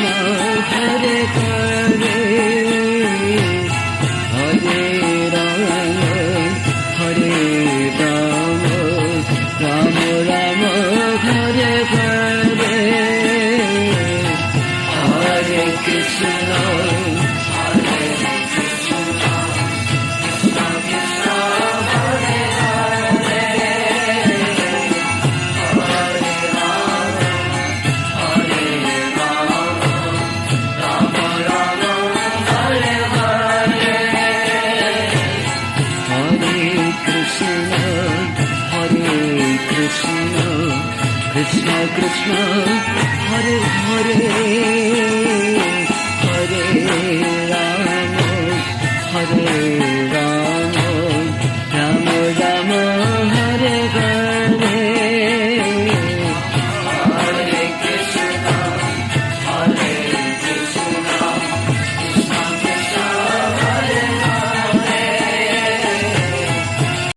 Hare Hare, Hare Rama, Hare Rama, Rama Rama, Hare Hare, Hare Krishna, Hare Krishna, Krishna Krishna, Hare Hare, Hare Rama, Hare Rama, Rama Rama, Hare Hare, Hare Krishna, Hare Krishna, Krishna Krishna, Hare Hare, Hare Rama, Hare